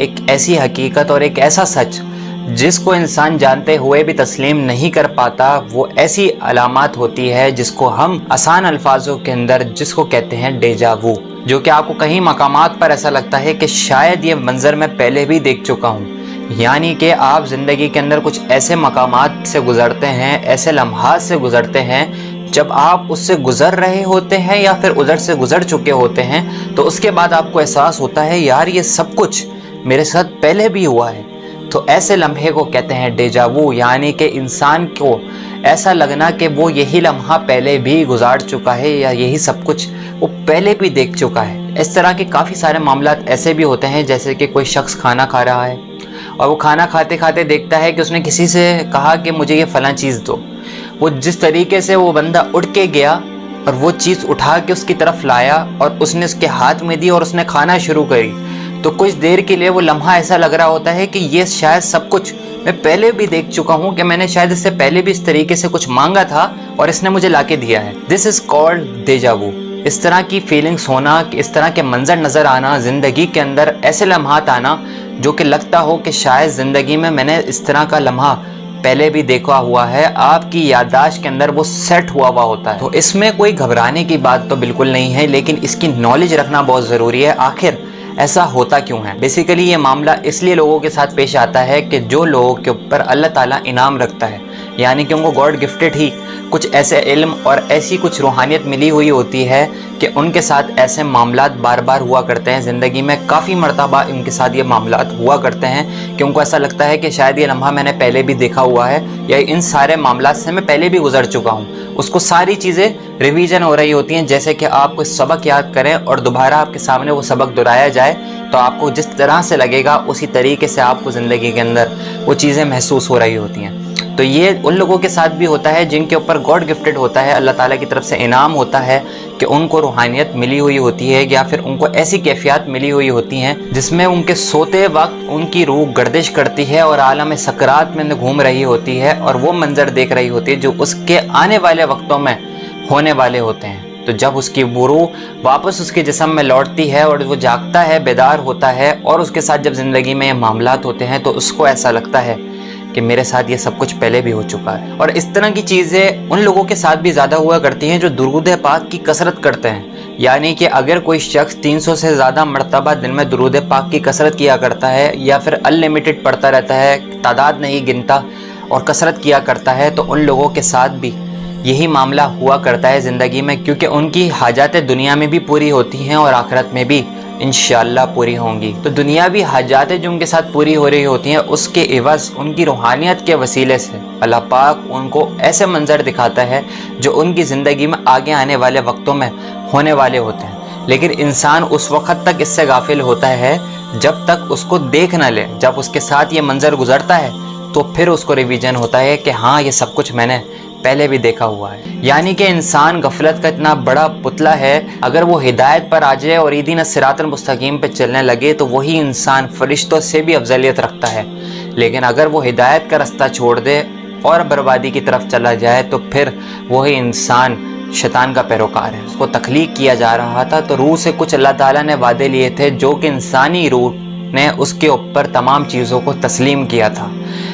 ایک ایسی حقیقت اور ایک ایسا سچ جس کو انسان جانتے ہوئے بھی تسلیم نہیں کر پاتا، وہ ایسی علامات ہوتی ہے جس کو ہم آسان الفاظوں کے اندر جس کو کہتے ہیں ڈیجا وو، جو کہ آپ کو کہیں مقامات پر ایسا لگتا ہے کہ شاید یہ منظر میں پہلے بھی دیکھ چکا ہوں۔ یعنی کہ آپ زندگی کے اندر کچھ ایسے مقامات سے گزرتے ہیں، ایسے لمحات سے گزرتے ہیں، جب آپ اس سے گزر رہے ہوتے ہیں یا پھر ادھر سے گزر چکے ہوتے ہیں، تو اس کے بعد آپ کو احساس ہوتا ہے یار یہ سب کچھ میرے ساتھ پہلے بھی ہوا ہے۔ تو ایسے لمحے کو کہتے ہیں ڈیجا وو، یعنی کہ انسان کو ایسا لگنا کہ وہ یہی لمحہ پہلے بھی گزار چکا ہے یا یہی سب کچھ وہ پہلے بھی دیکھ چکا ہے۔ اس طرح کے کافی سارے معاملات ایسے بھی ہوتے ہیں، جیسے کہ کوئی شخص کھانا کھا رہا ہے اور وہ کھانا کھاتے کھاتے دیکھتا ہے کہ اس نے کسی سے کہا کہ مجھے یہ فلاں چیز دو۔ وہ جس طریقے سے وہ بندہ اٹھ کے گیا اور وہ چیز اٹھا کے اس کی طرف لایا اور اس نے اس کے ہاتھ میں دی اور اس نے کھانا شروع کری، تو کچھ دیر کے لیے وہ لمحہ ایسا لگ رہا ہوتا ہے کہ یہ شاید سب کچھ میں پہلے بھی دیکھ چکا ہوں، کہ میں نے شاید اس سے پہلے بھی اس طریقے سے کچھ مانگا تھا اور اس نے مجھے لا کے دیا ہے۔ دس از کالڈ ڈیجا وو۔ اس طرح کی فیلنگز ہونا، اس طرح کے منظر نظر آنا، زندگی کے اندر ایسے لمحات آنا جو کہ لگتا ہو کہ شاید زندگی میں نے اس طرح کا لمحہ پہلے بھی دیکھا ہوا ہے، آپ کی یادداشت کے اندر وہ سیٹ ہوا ہوتا ہے۔ تو اس میں کوئی گھبرانے کی بات تو بالکل نہیں ہے، لیکن اس کی نالج رکھنا بہت ضروری ہے۔ آخر ایسا ہوتا کیوں ہے؟ بیسیکلی یہ معاملہ اس لیے لوگوں کے ساتھ پیش آتا ہے کہ جو لوگوں کے اوپر اللہ تعالیٰ انعام رکھتا ہے، یعنی کہ ان کو گاڈ گفٹڈ ہی کچھ ایسے علم اور ایسی کچھ روحانیت ملی ہوئی ہوتی ہے کہ ان کے ساتھ ایسے معاملات بار بار ہوا کرتے ہیں۔ زندگی میں کافی مرتبہ ان کے ساتھ یہ معاملات ہوا کرتے ہیں کہ ان کو ایسا لگتا ہے کہ شاید یہ لمحہ میں نے پہلے بھی دیکھا ہوا ہے یا ان سارے معاملات سے میں پہلے بھی گزر چکا ہوں۔ اس کو ساری چیزیں ریویژن ہو رہی ہوتی ہیں، جیسے کہ آپ کوئی سبق یاد کریں اور دوبارہ آپ کے سامنے وہ سبق دہرایا جائے تو آپ کو جس طرح سے لگے گا اسی طریقے سے آپ کو زندگی کے اندر وہ چیزیں محسوس ہو رہی ہوتی ہیں۔ تو یہ ان لوگوں کے ساتھ بھی ہوتا ہے جن کے اوپر گاڈ گفٹڈ ہوتا ہے، اللہ تعالیٰ کی طرف سے انعام ہوتا ہے کہ ان کو روحانیت ملی ہوئی ہوتی ہے یا پھر ان کو ایسی کیفیات ملی ہوئی ہوتی ہیں جس میں ان کے سوتے وقت ان کی روح گردش کرتی ہے اور عالم سکرات میں گھوم رہی ہوتی ہے اور وہ منظر دیکھ رہی ہوتی ہے جو اس کے آنے والے وقتوں میں ہونے والے ہوتے ہیں۔ تو جب اس کی روح واپس اس کے جسم میں لوٹتی ہے اور وہ جاگتا ہے، بیدار ہوتا ہے، اور اس کے ساتھ جب زندگی میں یہ معاملات ہوتے ہیں تو اس کو ایسا لگتا ہے کہ میرے ساتھ یہ سب کچھ پہلے بھی ہو چکا ہے۔ اور اس طرح کی چیزیں ان لوگوں کے ساتھ بھی زیادہ ہوا کرتی ہیں جو درود پاک کی کثرت کرتے ہیں۔ یعنی کہ اگر کوئی شخص 300 سے زیادہ مرتبہ دن میں درود پاک کی کثرت کیا کرتا ہے یا پھر انلمیٹڈ پڑھتا رہتا ہے، تعداد نہیں گنتا اور کثرت کیا کرتا ہے، تو ان لوگوں کے ساتھ بھی یہی معاملہ ہوا کرتا ہے زندگی میں، کیونکہ ان کی حاجات دنیا میں بھی پوری ہوتی ہیں اور آخرت میں بھی انشاءاللہ پوری ہوں گی۔ تو دنیاوی حاجات جو ان کے ساتھ پوری ہو رہی ہوتی ہیں، اس کے عوض ان کی روحانیت کے وسیلے سے اللہ پاک ان کو ایسے منظر دکھاتا ہے جو ان کی زندگی میں آگے آنے والے وقتوں میں ہونے والے ہوتے ہیں۔ لیکن انسان اس وقت تک اس سے غافل ہوتا ہے جب تک اس کو دیکھ نہ لے۔ جب اس کے ساتھ یہ منظر گزرتا ہے تو پھر اس کو ریویژن ہوتا ہے کہ ہاں یہ سب کچھ میں نے پہلے بھی دیکھا ہوا ہے۔ یعنی کہ انسان غفلت کا اتنا بڑا پتلا ہے، اگر وہ ہدایت پر آ جائے اور اہدنا الصراط المستقیم پہ چلنے لگے تو وہی انسان فرشتوں سے بھی افضلیت رکھتا ہے۔ لیکن اگر وہ ہدایت کا رستہ چھوڑ دے اور بربادی کی طرف چلا جائے تو پھر وہی انسان شیطان کا پیروکار ہے۔ اس کو تخلیق کیا جا رہا تھا تو روح سے کچھ اللہ تعالیٰ نے وعدے لیے تھے جو کہ انسانی روح نے اس کے اوپر تمام چیزوں کو تسلیم کیا تھا،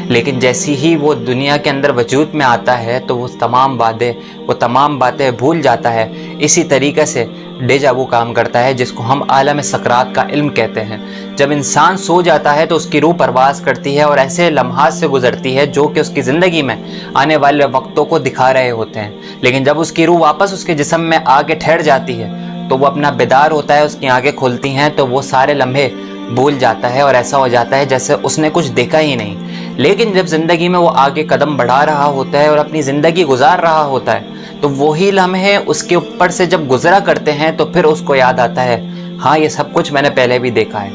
لیکن جیسی ہی وہ دنیا کے اندر وجود میں آتا ہے تو وہ تمام وعدے، وہ تمام باتیں بھول جاتا ہے۔ اسی طریقے سے ڈیجا وو کام کرتا ہے، جس کو ہم عالم سکرات کا علم کہتے ہیں۔ جب انسان سو جاتا ہے تو اس کی روح پرواز کرتی ہے اور ایسے لمحات سے گزرتی ہے جو کہ اس کی زندگی میں آنے والے وقتوں کو دکھا رہے ہوتے ہیں، لیکن جب اس کی روح واپس اس کے جسم میں آ کے ٹھہر جاتی ہے تو وہ اپنا بیدار ہوتا ہے، اس کی آنکھیں کھلتی ہیں تو وہ سارے لمحے بھول جاتا ہے اور ایسا ہو جاتا ہے جیسے اس نے کچھ دیکھا ہی نہیں۔ لیکن جب زندگی میں وہ آگے قدم بڑھا رہا ہوتا ہے اور اپنی زندگی گزار رہا ہوتا ہے تو وہی لمحے اس کے اوپر سے جب گزرا کرتے ہیں تو پھر اس کو یاد آتا ہے ہاں یہ سب کچھ میں نے پہلے بھی دیکھا ہے۔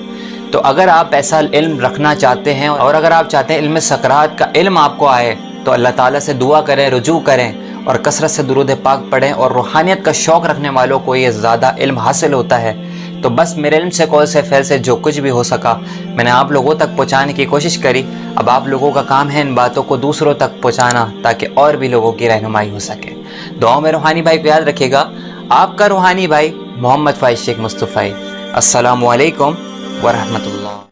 تو اگر آپ ایسا علم رکھنا چاہتے ہیں اور اگر آپ چاہتے ہیں علم سکرات کا علم آپ کو آئے تو اللہ تعالیٰ سے دعا کریں، رجوع کریں اور کثرت سے درود پاک پڑھیں، اور روحانیت کا شوق رکھنے والوں کو یہ زیادہ علم حاصل ہوتا ہے۔ تو بس میرے علم سے قول سے فعل سے جو کچھ بھی ہو سکا میں نے آپ لوگوں تک پہنچانے کی کوشش کری۔ اب آپ لوگوں کا کام ہے ان باتوں کو دوسروں تک پہنچانا تاکہ اور بھی لوگوں کی رہنمائی ہو سکے۔ دعاؤں میں روحانی بھائی کو یاد رکھے گا، آپ کا روحانی بھائی محمد فائز شیخ مصطفی۔ السلام علیکم ورحمۃ اللہ۔